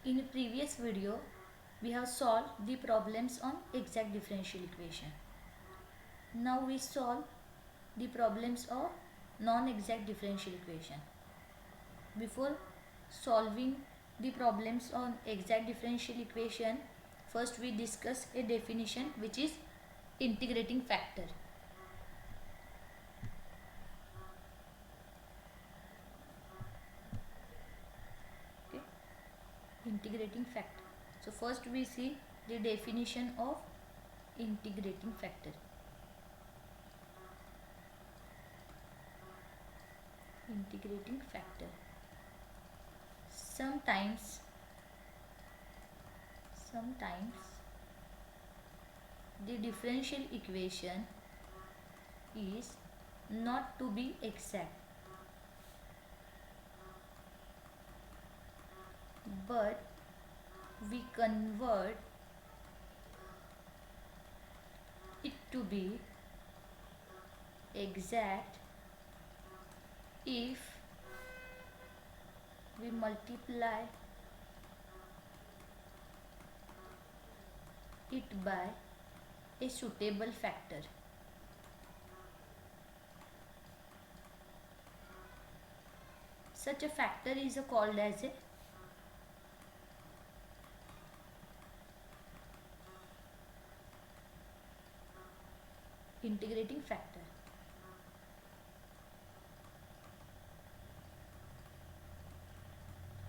In a previous video, we have solved the problems on exact differential equation. Now we solve the problems of non-exact differential equation. Before solving the problems on exact differential equation, first we discuss a definition, which is integrating factor. Okay, integrating factor. So first we see the definition of integrating factor. Integrating factor. Sometimes the differential equation is not to be exact, but we convert it to be exact if we multiply it by a suitable factor. Such a factor is called as a integrating factor.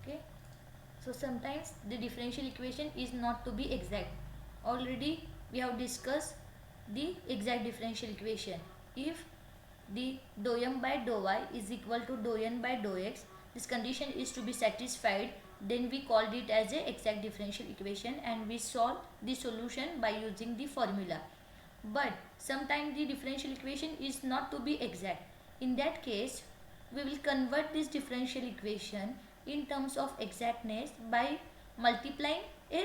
Okay, so sometimes the differential equation is not to be exact. Already we have discussed the exact differential equation. If the dou m by dou y is equal to dou n by dou x, this condition is to be satisfied, then we called it as a exact differential equation and we solve the solution by using the formula. But sometimes the differential equation is not to be exact. In that case, we will convert this differential equation in terms of exactness by multiplying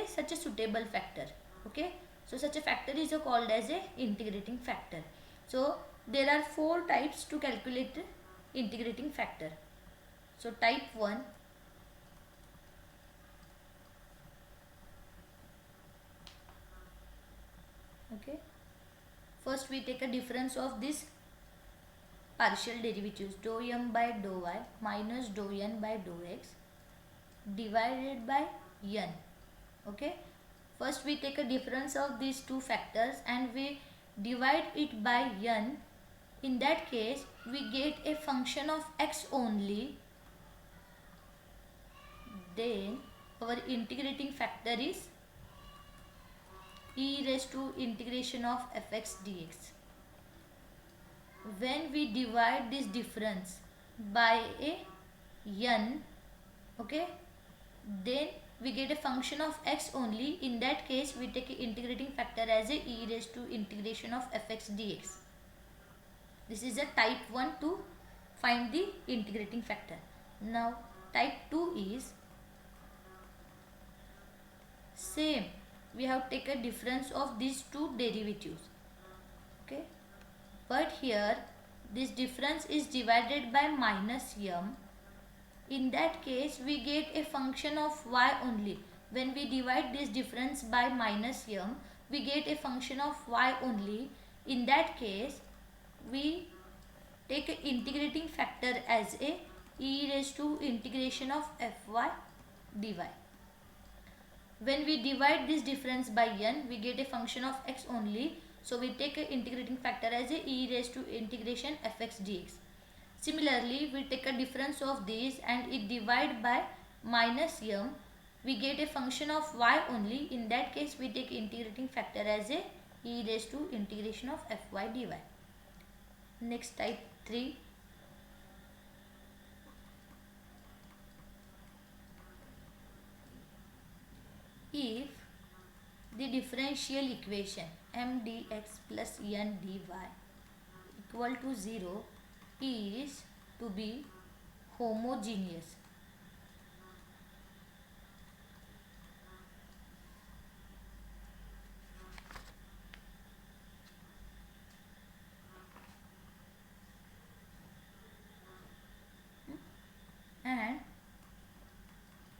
such a suitable factor. Okay, so such a factor is called as a integrating factor. So there are four types to calculate integrating factor. So type 1, okay, first we take a difference of this partial derivatives dou m by dou y minus dou n by dou x divided by n. Okay, first we take a difference of these two factors and we divide it by n. In that case we get a function of x only, then our integrating factor is e raised to integration of fx dx. When we divide this difference by a n, okay, then we get a function of x only. In that case we take a integrating factor as a e raised to integration of fx dx. This is a type 1 to find the integrating factor. Now type 2 is same, we have taken difference of these two derivatives. Okay, but here this difference is divided by minus m. In that case we get a function of y only. When we divide this difference by minus m, we get a function of y only. In that case we take an integrating factor as a e raised to integration of fy dy. When we divide this difference by n, we get a function of x only. So we take an integrating factor as a e raised to integration fx dx. Similarly, we take a difference of these and it divide by minus m. We get a function of y only. In that case, we take integrating factor as a e raised to integration of fy dy. Next, type 3. If the differential equation m dx plus n dy equal to 0 is to be homogeneous, and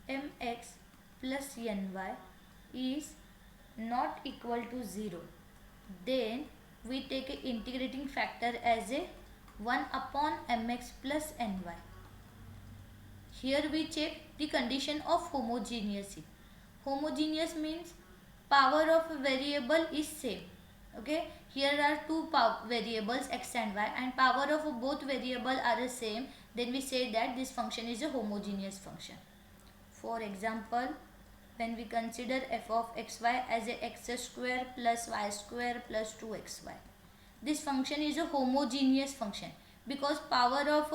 mx plus ny is not equal to 0, then we take a integrating factor as a 1 upon mx plus ny. Here we check the condition of homogeneity. Homogeneous means power of a variable is same. Okay, here are two variables x and y, and power of both variable are the same, then we say that this function is a homogeneous function. For example, when we consider f of xy as a x square plus y square plus 2xy, this function is a homogeneous function because power of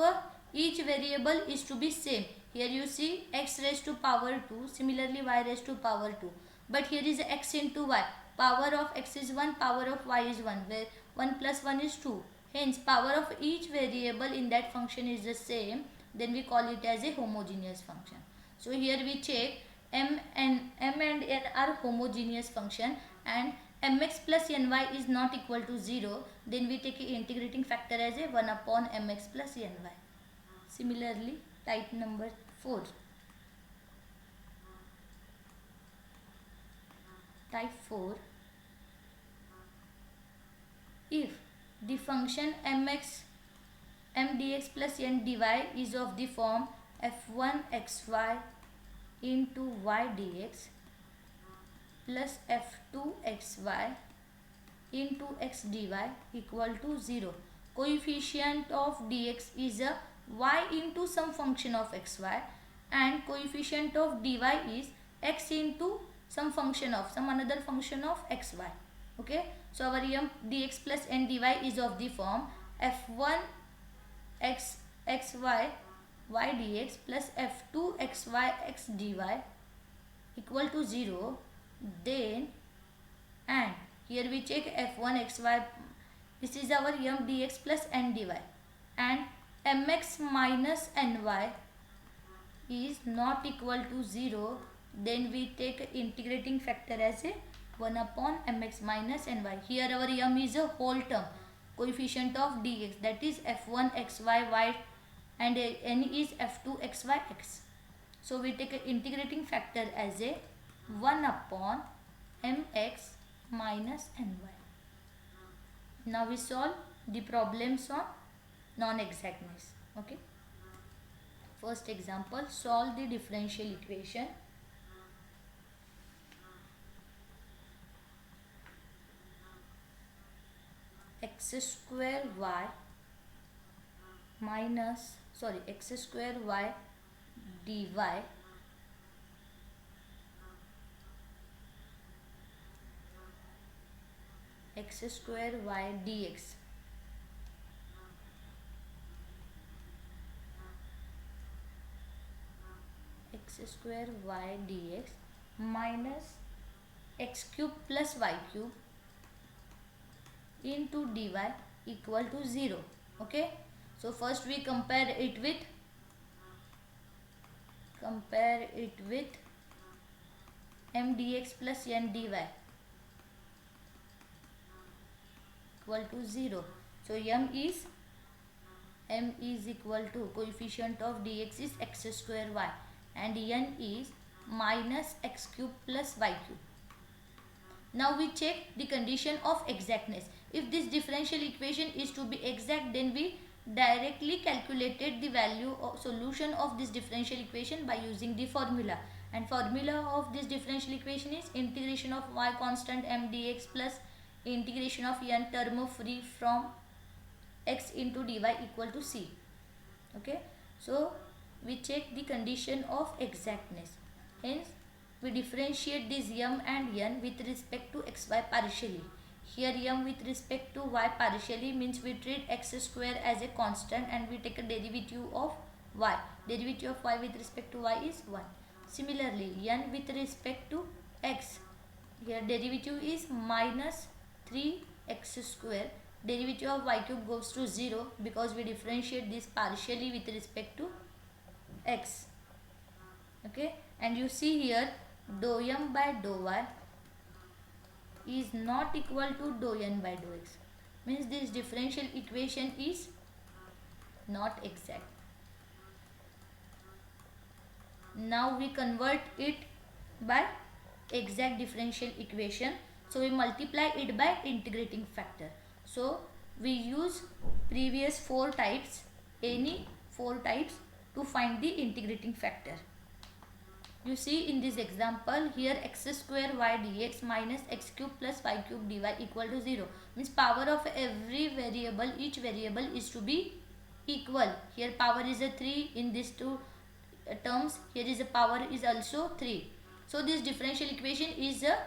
each variable is to be same. Here you see x raised to power 2, similarly y raised to power 2, but here is x into y. Power of x is 1, power of y is 1, where 1 plus 1 is 2. Hence power of each variable in that function is the same, then we call it as a homogeneous function. So here we check m and n are homogeneous function, and mx plus ny is not equal to 0, then we take a integrating factor as a 1 upon mx plus ny. Similarly, type number 4. Type 4. If the function m dx plus n dy is of the form f1 xy into y dx plus f2 xy into x dy equal to 0. Coefficient of dx is a y into some function of xy, and coefficient of dy is x into some function of some another function of xy. Okay, so our m dx plus n dy is of the form f1 xy y dx plus f2 xy x dy equal to 0, then, and here we check f1 xy, this is our m dx plus n dy, and mx minus ny is not equal to 0, then we take integrating factor as a 1 upon mx minus ny. Here our m is a whole term, coefficient of dx, that is f1 xy y, and n is f2 xy x. So we take an integrating factor as a 1 upon mx minus ny. Now we solve the problems on non-exactness. Okay. First example, solve the differential equation. X square y x square y dy x square y dx x square y dx minus x cube plus y cube into dy equal to 0. Okay, so first we compare it with m dx plus n dy equal to 0. So m is equal to coefficient of dx is x square y, and n is minus x cube plus y cube. Now we check the condition of exactness. If this differential equation is to be exact, then we directly calculated the value of solution of this differential equation by using the formula, and formula of this differential equation is integration of y constant m dx plus integration of n term free from x into dy equal to c. Okay, so we check the condition of exactness. Hence we differentiate this m and n with respect to xy partially. Here m with respect to y partially means we treat x square as a constant and we take a derivative of y. Derivative of y with respect to y is 1. Similarly, n with respect to x, here derivative is minus 3x square. Derivative of y cube goes to 0 because we differentiate this partially with respect to x. Okay, and you see here dou m by dou y is not equal to dou n by dou x, means this differential equation is not exact. Now we convert it by exact differential equation. So we multiply it by integrating factor. So we use previous four types, any four types, to find the integrating factor. You see in this example here, x square y dx minus x cube plus y cube dy equal to 0. Means power of every variable, each variable is to be equal. Here power is a 3 in these two terms. Here is a power is also 3. So this differential equation is a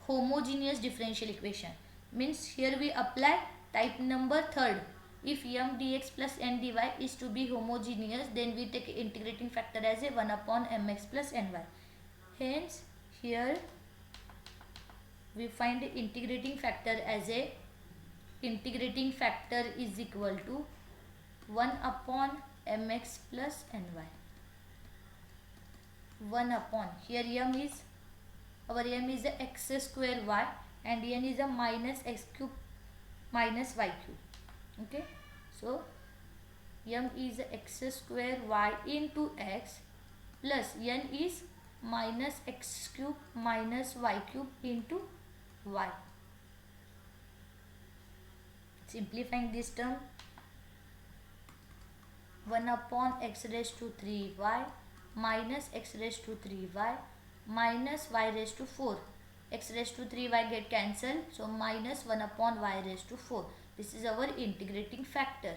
homogeneous differential equation. Means here we apply type number third. If m dx plus n dy is to be homogeneous, then we take integrating factor as a 1 upon mx plus ny. Hence here we find the integrating factor as a integrating factor is equal to 1 upon mx plus ny. 1 upon, here m is, our m is a x square y and n is a minus x cube minus y cube. Okay, so m is x square y into x plus n is minus x cube minus y cube into y. Simplifying this term, 1 upon x raised to 3y minus x raised to 3y minus y raised to 4. X raised to 3y get cancelled, so minus 1 upon y raised to 4. This is our integrating factor.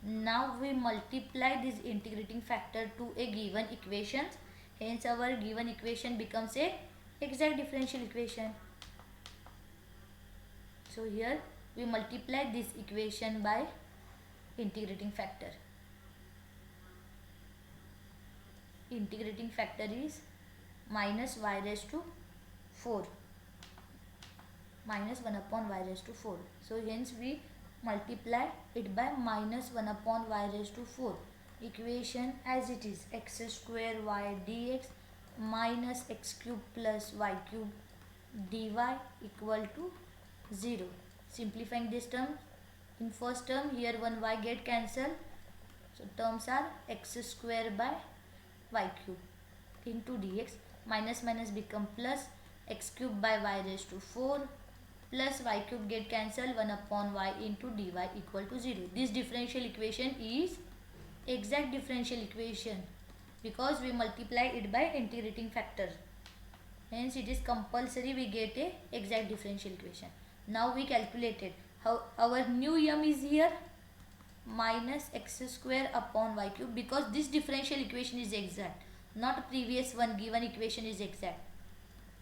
Now we multiply this integrating factor to a given equation. Hence our given equation becomes a exact differential equation. So here we multiply this equation by integrating factor. Integrating factor is minus y raised to 4 minus 1 upon y raised to 4. So hence we multiply it by minus 1 upon y raised to 4. Equation as it is, x square y dx minus x cube plus y cube dy equal to 0. Simplifying this term, in first term here 1 y get cancelled. So terms are x square by y cube into dx, minus minus become plus, x cube by y raised to 4 plus y cube get cancelled, 1 upon y into dy equal to 0. This differential equation is exact differential equation because we multiply it by integrating factor. Hence it is compulsory we get a exact differential equation. Now we calculated how our new m is here minus x square upon y cube, because this differential equation is exact, not previous one given equation is exact.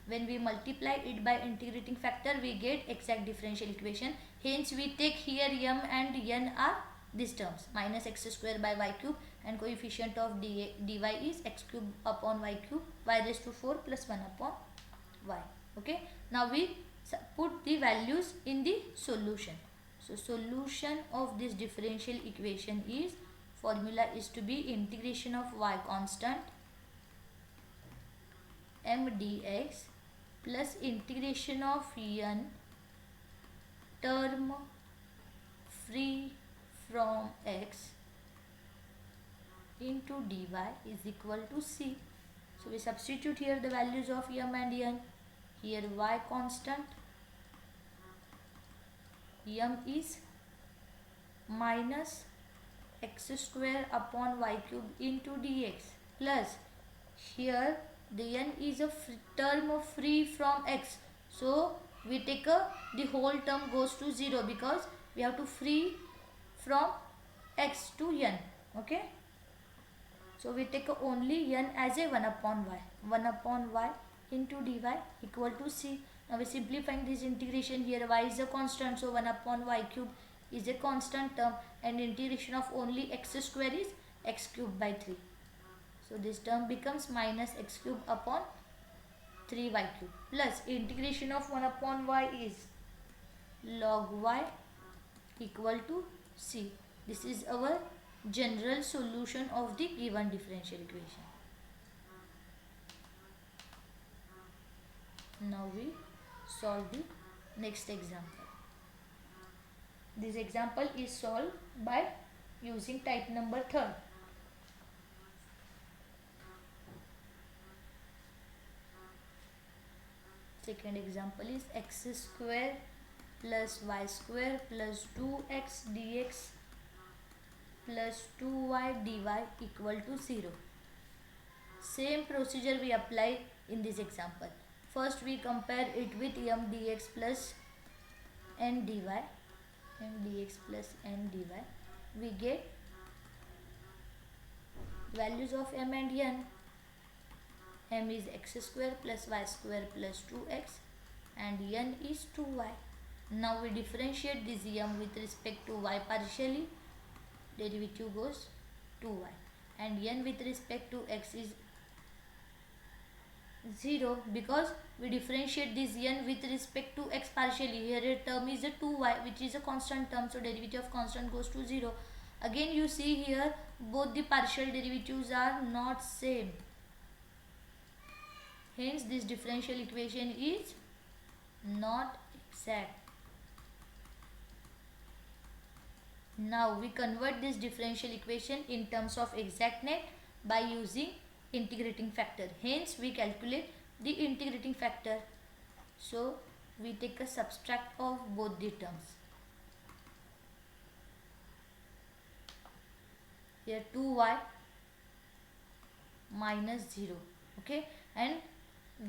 When we multiply it by integrating factor, we get exact differential equation. Hence we take here m and n are these terms, minus x square by y cube, and coefficient of dy is x cube upon y cube, y raised to 4 plus 1 upon y. Okay, now we put the values in the solution. So solution of this differential equation is, formula is to be integration of y constant m dx plus integration of n term free from x into dy is equal to c. So we substitute here the values of m and n. Here y constant, m is minus x square upon y cube into dx plus, here the n is a term of free from x. So we take the whole term goes to 0 because we have to free from x to n. Okay. So we take only n as a 1 upon y. 1 upon y into dy equal to c. Now we are simplifying this integration. Here y is a constant, so 1 upon y cube is a constant term, and integration of only x square is x cube by 3. So this term becomes minus x cube upon 3y cube plus integration of 1 upon y is log y equal to c. This is our general solution of the given differential equation. Now we solve the next example. This example is solved by using type number 3. Second example is x square plus y square plus 2x dx plus 2y dy equal to 0. Same procedure we apply in this example. First we compare it with m dx plus n dy. M dx plus n dy. We get values of m and n. M is x square plus y square plus 2x and n is 2y. Now we differentiate this m with respect to y partially. Derivative goes 2y. And n with respect to x is 0 because we differentiate this n with respect to x partially. Here a term is a 2y which is a constant term, so derivative of constant goes to 0. Again you see here both the partial derivatives are not same. Hence this differential equation is not exact. Now we convert this differential equation in terms of exactness by using integrating factor. Hence we calculate the integrating factor. So we take a subtract of both the terms. Here 2y minus 0. Okay, and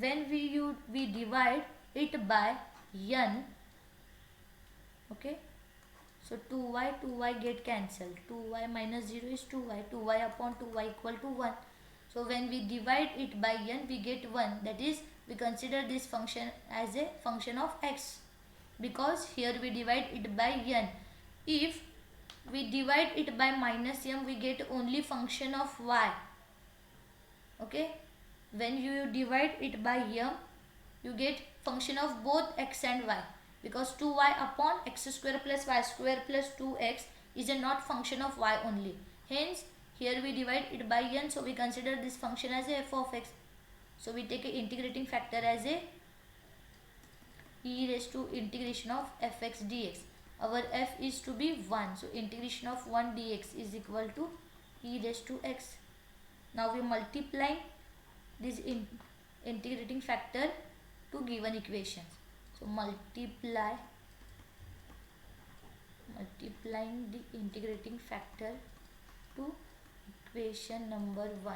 when we divide it by n, okay, so 2y get cancelled. 2y minus 0 is 2y. 2y upon 2y equal to 1. So when we divide it by n, we get 1. That is, we consider this function as a function of x. Because here we divide it by n. If we divide it by minus m, we get only function of y. Okay. When you divide it by m, you get function of both x and y. Because 2y upon x square plus y square plus 2x is a not function of y only. Hence, here we divide it by n, so we consider this function as a f of x. So we take a integrating factor as a e raised to integration of fx dx. Our f is to be 1. So integration of 1 dx is equal to e raised to x. Now we multiply this integrating factor to given equations. So multiplying the integrating factor to equation number 1.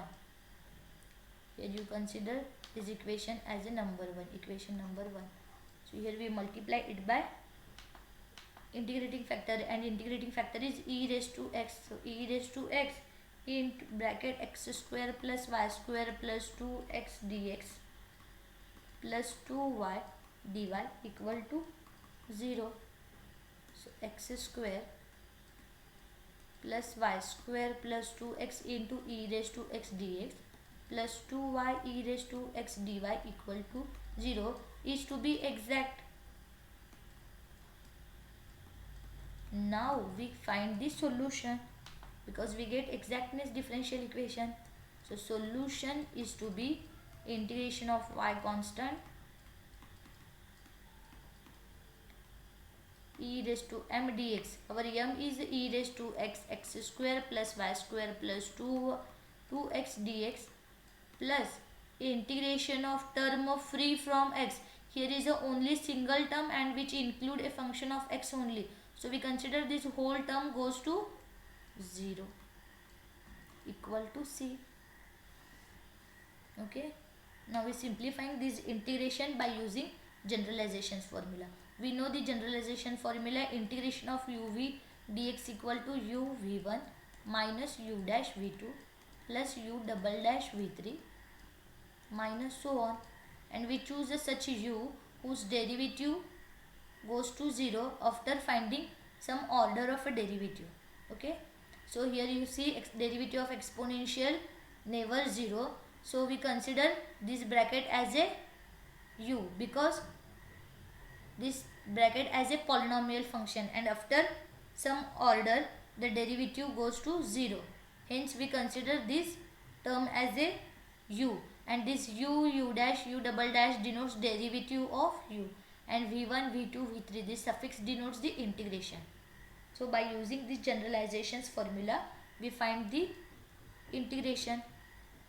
Here you consider this equation as a number 1, equation number 1. So here we multiply it by integrating factor, and integrating factor is e raised to x. So e raised to x into bracket x square plus y square plus 2x dx plus 2y dy equal to 0. So x square plus y square plus 2x into e raised to x dx plus 2y e raised to x dy equal to 0 is to be exact. Now we find the solution because we get exactness differential equation. So solution is to be integration of y constant e raised to m dx. Our m is e raised to x square plus y square plus 2x dx plus integration of term of free from x. Here is a only single term and which include a function of x only. So we consider this whole term goes to 0 equal to c. Okay. Now we simplifying this integration by using generalizations formula. We know the generalization formula, integration of uv dx equal to u v1 minus u dash v2 plus u double dash v3 minus so on, and we choose a such u whose derivative goes to 0 after finding some order of a derivative. Okay. So here you see derivative of exponential never 0. So we consider this bracket as a u because this bracket as a polynomial function, and after some order the derivative goes to 0. Hence we consider this term as a u, and this u dash u double dash denotes derivative of u, and v1 v2 v3 this suffix denotes the integration. So by using this generalizations formula we find the integration.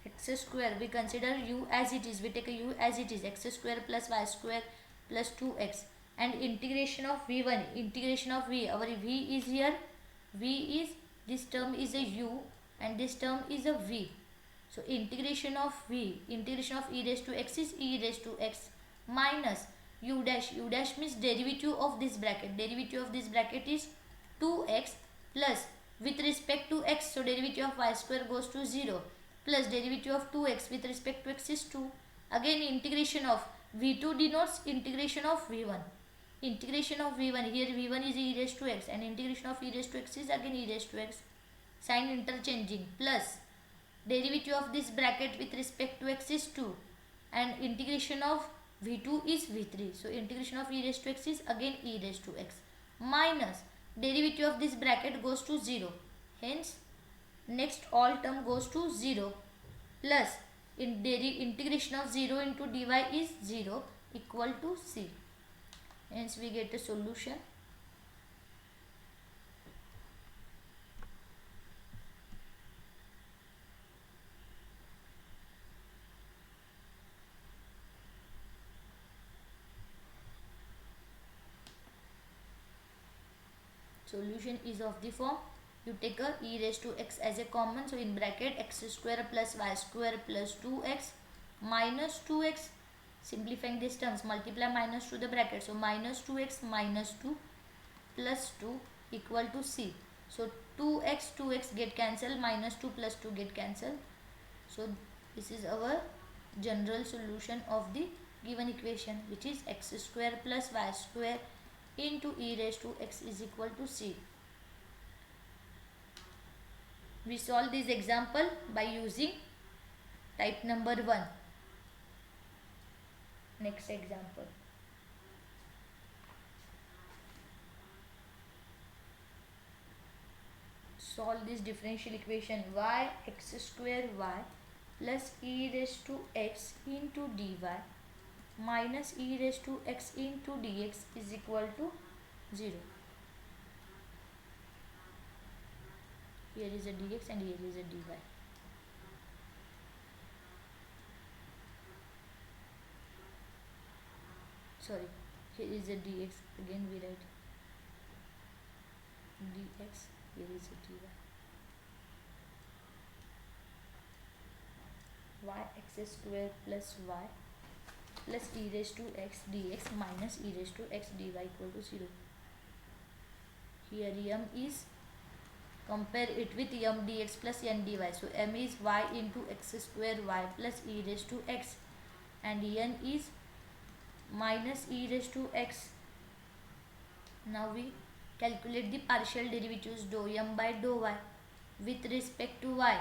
x square, we consider u as it is, we take a u as it is, x square plus y square plus 2x, and integration of v1, integration of v, our v is here, v is, this term is a u and this term is a v. So integration of v, integration of e raised to x is e raised to x minus u dash, u dash means derivative of this bracket, derivative of this bracket is 2x plus with respect to x, so derivative of y square goes to 0 plus derivative of 2x with respect to x is 2. Again integration of v2 denotes integration of v1. Integration of v1, here v1 is e raised to x and integration of e raised to x is again e raised to x. Sign interchanging plus derivative of this bracket with respect to x is 2 and integration of v2 is v3. So integration of e raised to x is again e raised to x minus derivative of this bracket goes to 0. Hence next all term goes to 0 plus integration of 0 into dy is 0 equal to c. Hence we get a solution. Solution is of the form, you take a e raised to x as a common, so in bracket x square plus y square plus 2x minus 2x, simplifying these terms, multiply minus to the bracket, so minus 2x minus 2 plus 2 equal to c. So 2x get cancelled, minus 2 plus 2 get cancelled. So this is our general solution of the given equation, which is x square plus y square into e raised to x is equal to c. We solve this example by using type number 1. Next example. Solve this differential equation y x square y plus e raised to x into dy minus e raised to x into dx is equal to 0. Here is a dx and here is a dy. Sorry, here is a dx, again we write dx, here is a dy. Y x square plus y plus e raised to x dx minus e raised to x dy equal to 0. Here m is, compare it with m dx plus n dy, so m is y into x square y plus e raised to x and n is minus e raised to x. Now we calculate the partial derivatives dou m by dou y with respect to y.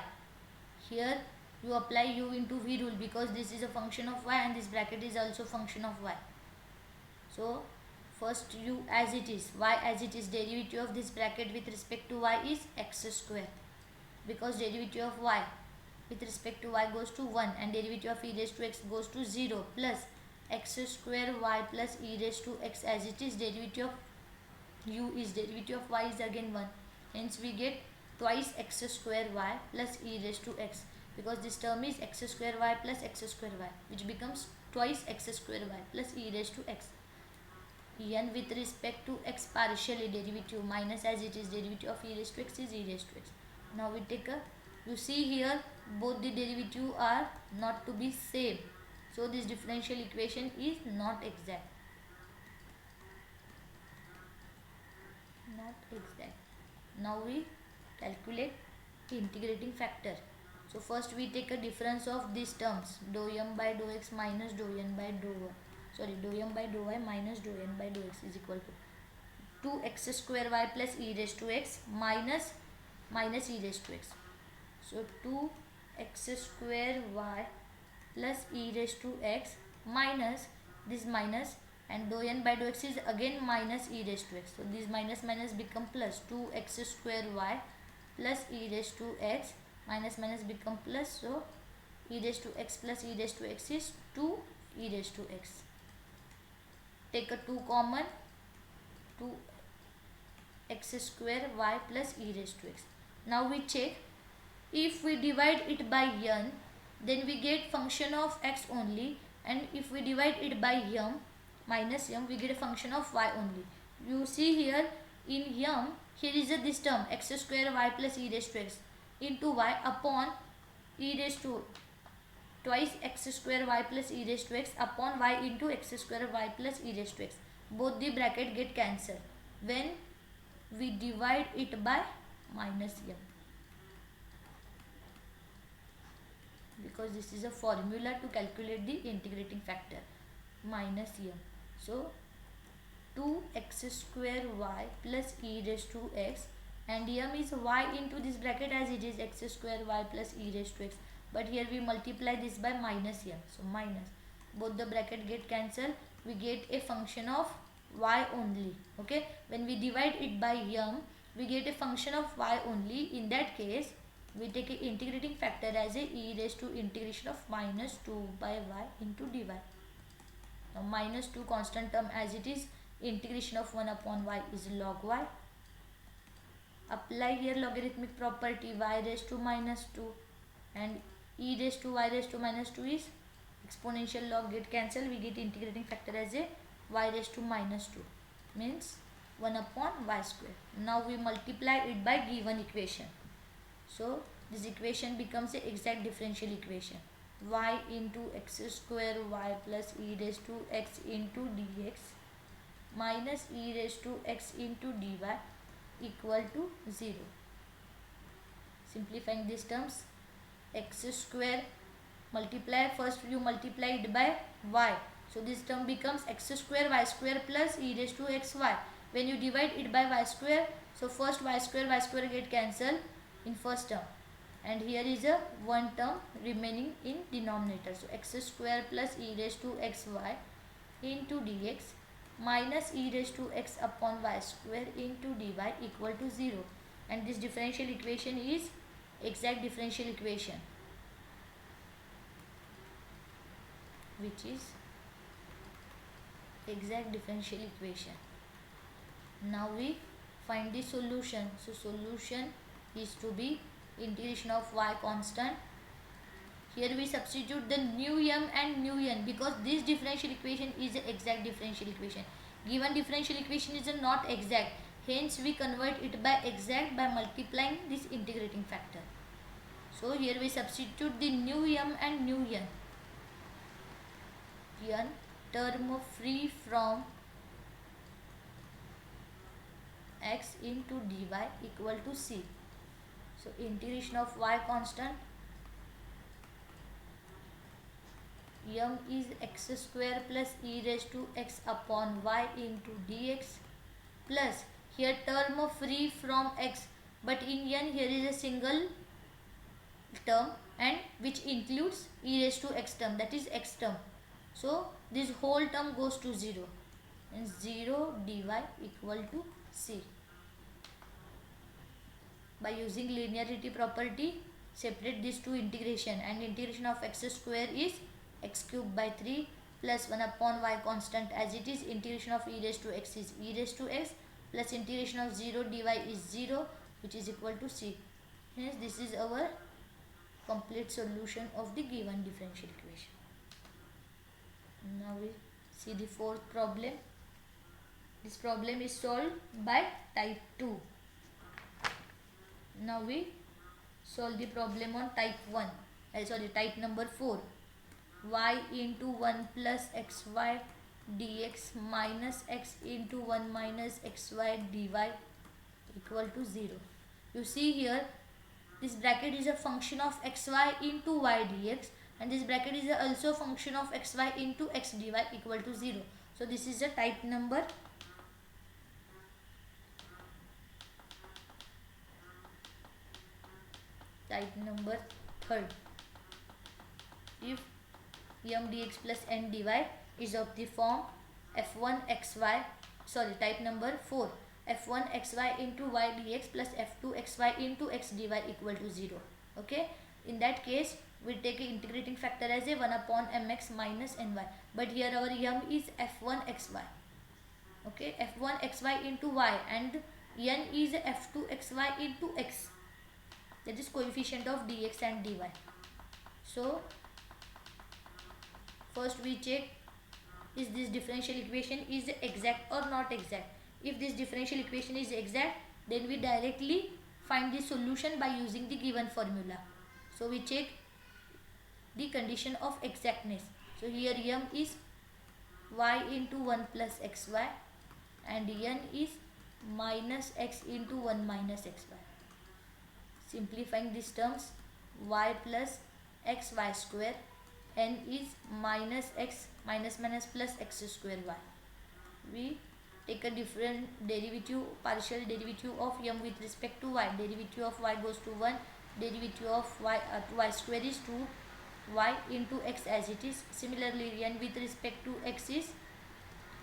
Here you apply u into v rule because this is a function of y and this bracket is also function of y. So first u as it is, y as it is, derivative of this bracket with respect to y is x square, because derivative of y with respect to y goes to 1 and derivative of e raised to x goes to 0 plus x square y plus e raised to x as it is, derivative of u is, derivative of y is again 1. Hence we get twice x square y plus e raised to x, because this term is x square y plus x square y, which becomes twice x square y plus e raised to x. n with respect to x partially derivative minus as it is, derivative of e raised to x is e raised to x. Now we take a, you see here both the derivative are not to be same, so this differential equation is not exact. Not exact. Now we calculate the integrating factor. So first we take a difference of these terms, dou m by dou x minus dou n by dou y. Sorry, dou m by dou y minus dou n by dou x is equal to 2x square y plus e raised to x minus e raised to x. So 2x square y plus e raised to x minus this minus, and dou n by dou x is again minus e raised to x. So this minus minus become plus, 2x square y plus e raised to x minus minus become plus, so e raised to x plus e raised to x is 2 e raised to x. Take a 2 common, 2x square y plus e raised to x. Now we check, if we divide it by n, then we get function of x only, and if we divide it by m minus m, we get a function of y only. You see here in m, here is this term x square y plus e raised to x into y upon e raised to twice x square y plus e raised to x upon y into x square y plus e raised to x. Both the bracket get cancelled when we divide it by minus m, because this is a formula to calculate the integrating factor, minus m. So 2x square y plus e raised to x, and m is y into this bracket as it is x square y plus e raised to x, but here we multiply this by minus m, so minus, both the bracket get cancelled, we get a function of y only. Okay, when we divide it by m, we get a function of y only. In that case, we take a integrating factor as a e raised to integration of minus 2 by y into dy. Now minus 2 constant term as it is, integration of 1 upon y is log y. Apply here logarithmic property, y raised to minus 2 and e raised to y raised to minus 2 is exponential log get cancelled, we get integrating factor as a y raised to minus 2, means 1 upon y square. Now we multiply it by given equation. So this equation becomes an exact differential equation. Y into x square y plus e raised to x into dx minus e raised to x into dy equal to 0. Simplifying these terms, x square multiply, first you multiply it by y. So this term becomes x square y square plus e raised to xy. When you divide it by y square, so first y square get cancelled in first term, and here is a one term remaining in denominator. So x square plus e raised to xy into dx minus e raised to x upon y square into dy equal to 0, and this differential equation is exact differential equation, which is exact differential equation. Now we find the solution. So solution is to be integration of y constant. Here we substitute the new m and new n, because this differential equation is an exact differential equation. Given differential equation is not exact, hence we convert it by exact by multiplying this integrating factor. So here we substitute the new m and new n. N term free from x into dy equal to c. So integration of y constant, m is x square plus e raised to x upon y into dx plus, here term free from x, but in n here is a single term and which includes e raised to x term, that is x term. So this whole term goes to 0, and 0 dy equal to c. By using linearity property, separate these two integration, and integration of x square is x cube by 3 plus 1 upon y constant as it is, integration of e raised to x is e raised to x plus integration of 0 dy is 0, which is equal to c. Hence this is our complete solution of the given differential equation. Now we see the fourth problem. This problem is solved by type 2. Now we solve the problem on type 1. Type number 4. Y into 1 plus xy dx minus x into 1 minus xy dy equal to 0. You see here, this bracket is a function of xy into y dx, and this bracket is also function of xy into x dy equal to 0. So this is a type number 3rd. If m dx plus n dy is of the form f1 xy, type number 4, f1 xy into y dx plus f2 xy into x dy equal to 0. Okay, in that case we take a integrating factor as a 1 upon mx minus ny, but here our m is f1 xy. Okay, f1 xy into y, and n is f2 xy into x, that is coefficient of dx and dy. So first we check is this differential equation is exact or not exact. If this differential equation is exact, then we directly find the solution by using the given formula. So we check the condition of exactness. So here m is y into 1 plus xy and n is minus x into 1 minus xy. Simplifying these terms, y plus xy square, n is minus x minus minus plus x square y. We take a different derivative, partial derivative of m with respect to y. Derivative of y goes to 1, derivative of y square is 2 y into x as it is. Similarly, n with respect to x is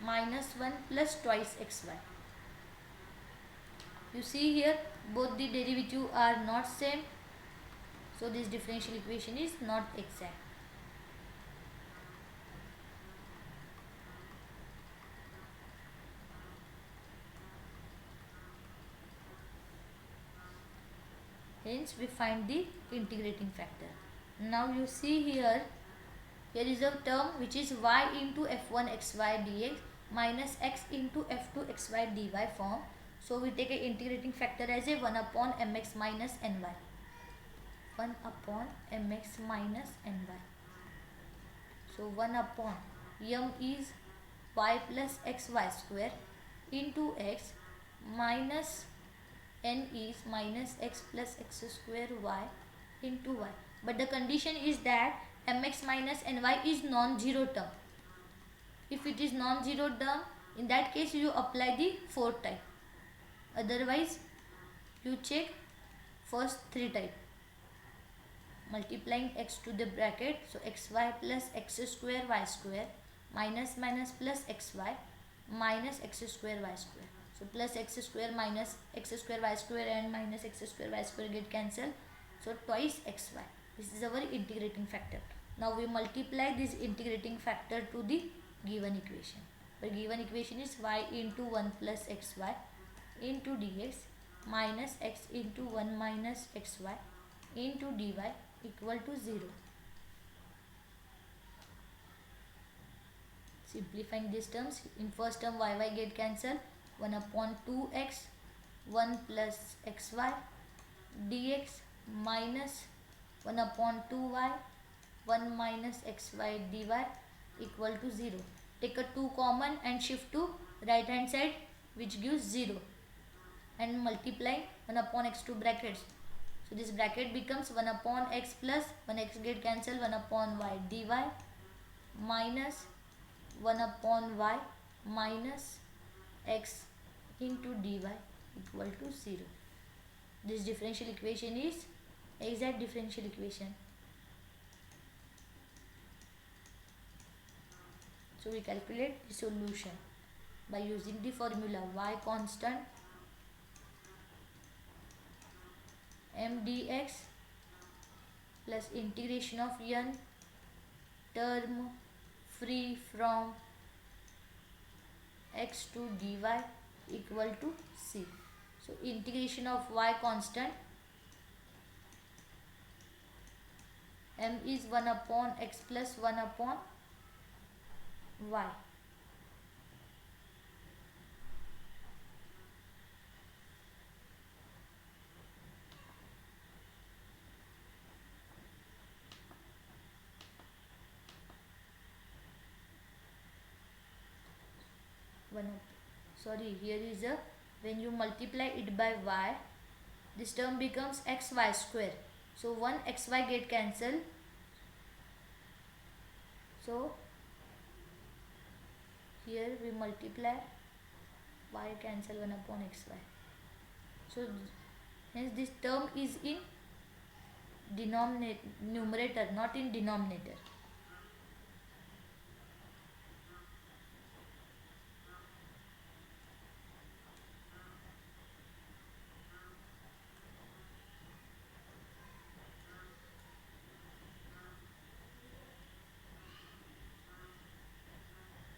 minus 1 plus twice xy. You see here both the derivative are not same, so this differential equation is not exact. Hence we find the integrating factor. Now you see here is a term which is y into f1 xy dx minus x into f2 xy dy form. So we take a integrating factor as a 1 upon mx minus ny. 1 upon mx minus ny. So 1 upon m is y plus xy square into x minus n is minus x plus x square y into y. But the condition is that mx minus ny is non-zero term. If it is non-zero term, in that case you apply the fourth type. Otherwise, you check first three type. Multiplying x to the bracket, so xy plus x square y square minus minus plus xy minus x square y square. So plus x square minus x square y square and minus x square y square get cancelled. So twice xy. This is our integrating factor. Now we multiply this integrating factor to the given equation. The given equation is y into 1 plus xy into dx minus x into 1 minus xy into dy equal to 0. Simplifying these terms, in first term y get cancelled, 1 upon 2x 1 plus xy dx minus 1 upon 2y 1 minus xy dy equal to 0. Take a 2 common and shift to right hand side, which gives 0, and multiply 1 upon x to brackets. So this bracket becomes 1 upon x plus 1 x get cancelled, 1 upon y dy minus 1 upon y minus x into dy equal to 0. This differential equation is exact differential equation. So we calculate the solution by using the formula y constant m dx plus integration of n term free from x to dy equal to c. So integration of y constant, m is 1 upon x plus 1 upon y. Here is a, when you multiply it by y, this term becomes xy square. So 1 xy get cancelled. So here we multiply y cancel 1 upon xy. So hence this term is in numerator, not in denominator.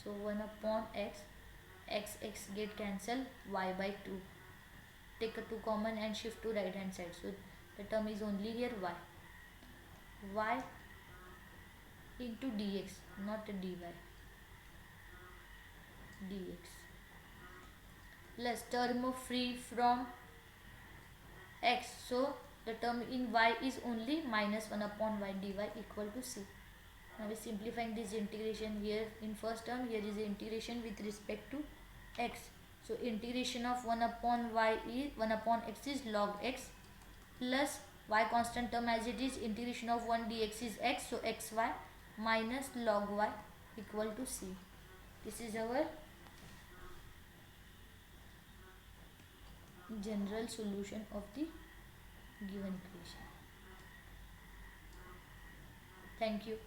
So 1 upon x, x get cancelled, y by 2. Take a 2 common and shift to right hand side. So the term is only here y. y into dx, not dy, dx plus term free from x. So the term in y is only minus 1 upon y dy equal to c. Now we are simplifying this integration. Here in first term, here is the integration with respect to x. So integration of 1 upon y is 1 upon x is log x plus y constant term as it is, integration of 1 dx is x, so xy minus log y equal to c. This is our general solution of the given equation. Thank you.